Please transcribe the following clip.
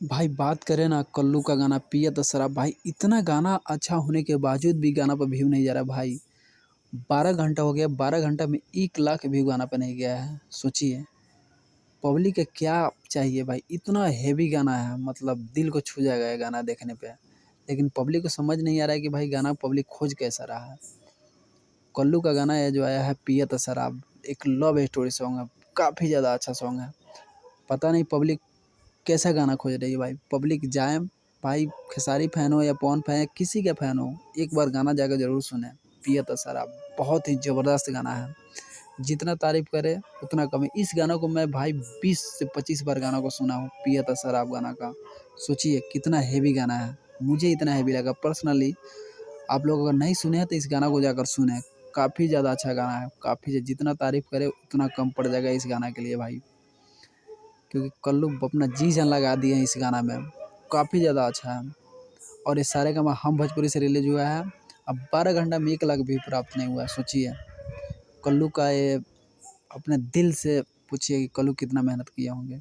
भाई बात करें ना कल्लू का गाना पिया तो शराब। भाई इतना गाना अच्छा होने के बावजूद भी गाना पर व्यू नहीं जा रहा भाई। 12 घंटा हो गया, 12 घंटा में 1 लाख व्यू गाना पे नहीं गया है। सोचिए पब्लिक का क्या चाहिए भाई। इतना हेवी गाना है, मतलब दिल को छू जाएगा ये गाना देखने पे। लेकिन पब्लिक को समझ नहीं आ रहा है कि भाई गाना पब्लिक खोज कैसा रहा है। कल्लू का गाना है जो आया है पिया तो शराब, एक लव स्टोरी सॉन्ग है। काफ़ी ज़्यादा अच्छा सॉन्ग है। पता नहीं पब्लिक कैसा गाना खोज रही है भाई। पब्लिक जाए भाई, खेसारी फैन हो या पवन फैन या किसी का फैन हो, एक बार गाना जाकर ज़रूर सुने। पिया तो शराब बहुत ही ज़बरदस्त गाना है। जितना तारीफ़ करे उतना कम है। इस गाना को मैं भाई 20 से 25 बार गाना को सुना हूँ, पिया तो शराब गाना का। सोचिए कितना हेवी गाना है। मुझे इतना हेवी लगा पर्सनली। आप लोग अगर नहीं सुने हैं तो इस गाना को जाकर सुने। काफ़ी ज़्यादा अच्छा गाना है। काफ़ी जितना तारीफ़ करे उतना कम पड़ जाएगा इस गाना के लिए भाई। क्योंकि कल्लू अपना जी जान लगा दिए हैं इस गाना में। काफ़ी ज़्यादा अच्छा है। और ये सारेगामा हम भोजपुरी से रिलीज़ हुआ है। अब 12 घंटा में 1 लाख व्यू प्राप्त नहीं हुआ है। सोचिए कल्लू का ये, अपने दिल से पूछिए कि कल्लू कितना मेहनत किए होंगे।